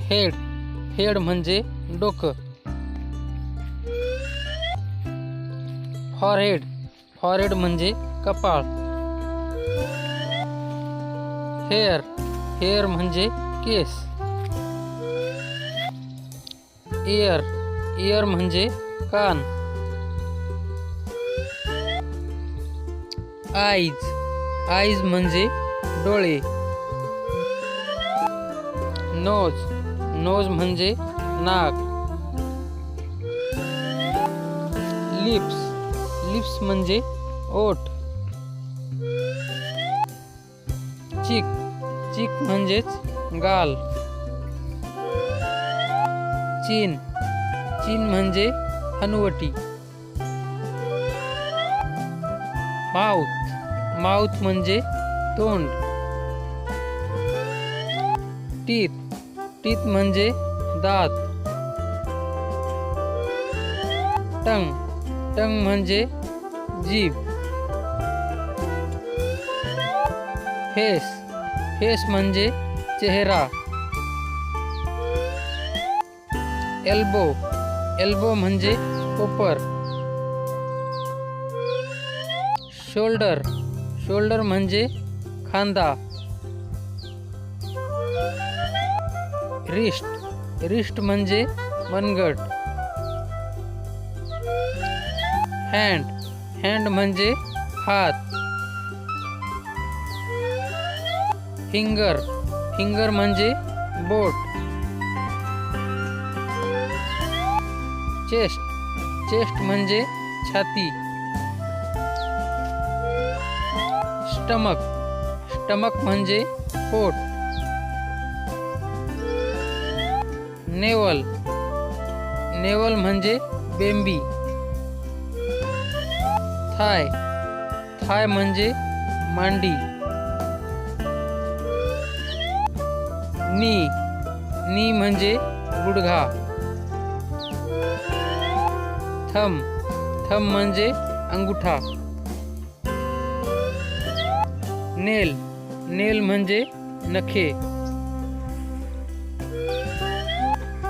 Head head म्हणजे डोकं. Forehead forehead म्हणजे कपाळ. हेअर हेअर म्हणजे केस. इयर इयर म्हणजे कान. आईज आईज म्हणजे डोळे. नोज नोज म्हणजे नाक. लिप्स लिप्स म्हणजे ओठ. चीक चीक म्हणजेच गाल. चीन चीन म्हणजे हनुवटी. माउथ माउथ म्हणजे तोंड. टीथ टीथ म्हणजे दात. टंग टंग म्हणजे जीभ. फेस फेस म्हणजे चेहरा. एल्बो एल्बो म्हणजे कोपर. शोल्डर शोल्डर म्हणजे खांदा. रिस्ट रिस्ट म्हणजे मनगट. हँड हँड म्हणजे हात. फिंगर फिंगर म्हणजे बोट. चेस्ट चेस्ट म्हणजे छाती. स्टमक स्टमक म्हणजे पोट. नेवल नेवल म्हणजे बेंबी. थाय थाय म्हणजे मांडी. नी नी म्हणजे गुडघा. थंब थंब म्हणजे अंगुठा. नेल नेल म्हणजे नखे.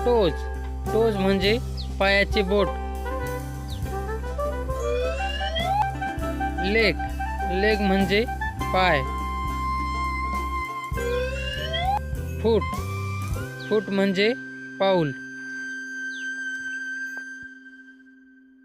टोज टोज म्हणजे पायाचे बोट. लेग लेग म्हणजे पाय. फूट फूट म्हणजे पाऊल.